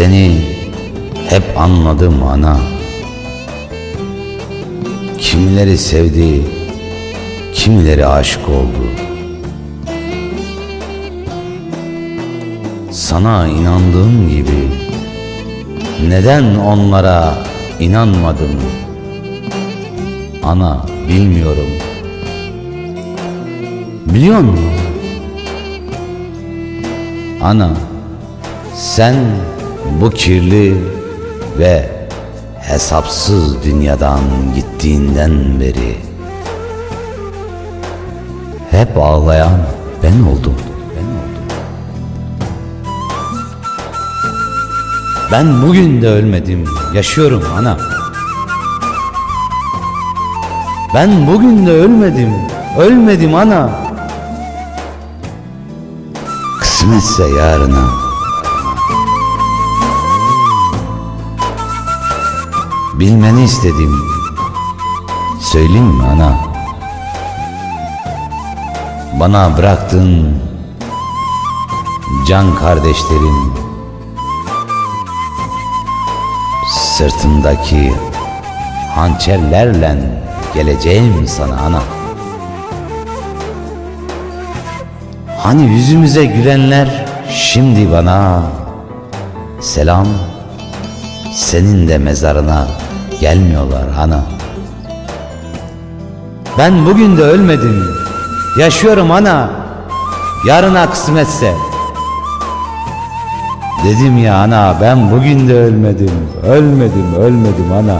Seni hep anladım ana. Kimileri sevdi, kimileri aşık oldu. Sana inandığım gibi neden onlara inanmadım? Ana, bilmiyorum. Biliyor musun? Ana, sen bu kirli ve hesapsız dünyadan gittiğinden beri hep ağlayan ben oldum. Ben bugün de ölmedim, yaşıyorum ana. Ben bugün de ölmedim ana. Kısmetse yarına. Bilmeni istedim. Söyleyeyim mi ana? Bana bıraktın can kardeşlerim, sırtımdaki hançerlerle geleceğim sana ana. Hani yüzümüze gülenler şimdi bana selam, senin de mezarına gelmiyorlar ana. Ben bugün de ölmedim, yaşıyorum ana. Yarına kısmetse. Dedim ya ana, ben bugün de ölmedim ana.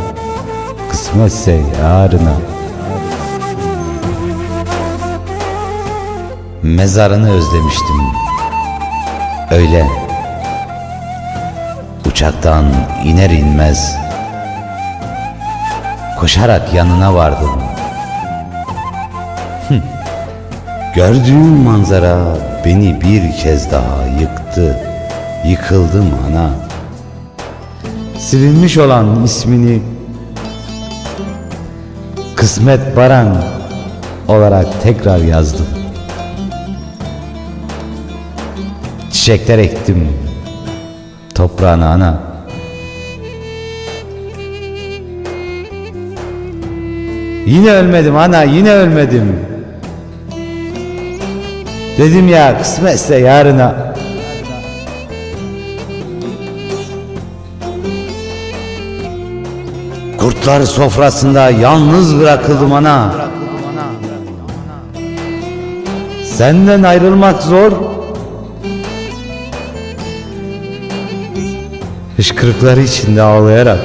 Kısmetse yarına. Mezarını özlemiştim. Öyle uçaktan iner inmez koşarak yanına vardım. Gördüğüm manzara beni bir kez daha yıktı. Yıkıldım ana. Silinmiş olan ismini Kısmet Baran olarak tekrar yazdım. Çiçekler ektim toprağına ana. Yine ölmedim ana, yine ölmedim. Dedim ya, kısmetse yarına. Kurtlar sofrasında yalnız bırakıldım ana. Senden ayrılmak zor. Hıçkırıkları içinde ağlayarak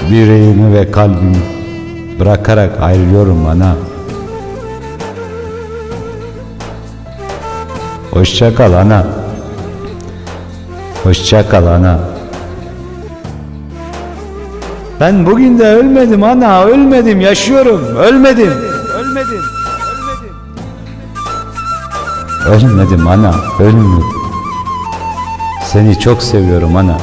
yüreğimi ve kalbimi bırakarak ayrılıyorum ana. Hoşça kal ana. Hoşça kal ana. Ben bugün de ölmedim ana, ölmedim, yaşıyorum, ölmedim. Ölmedim ana, ölmedim. Seni çok seviyorum ana.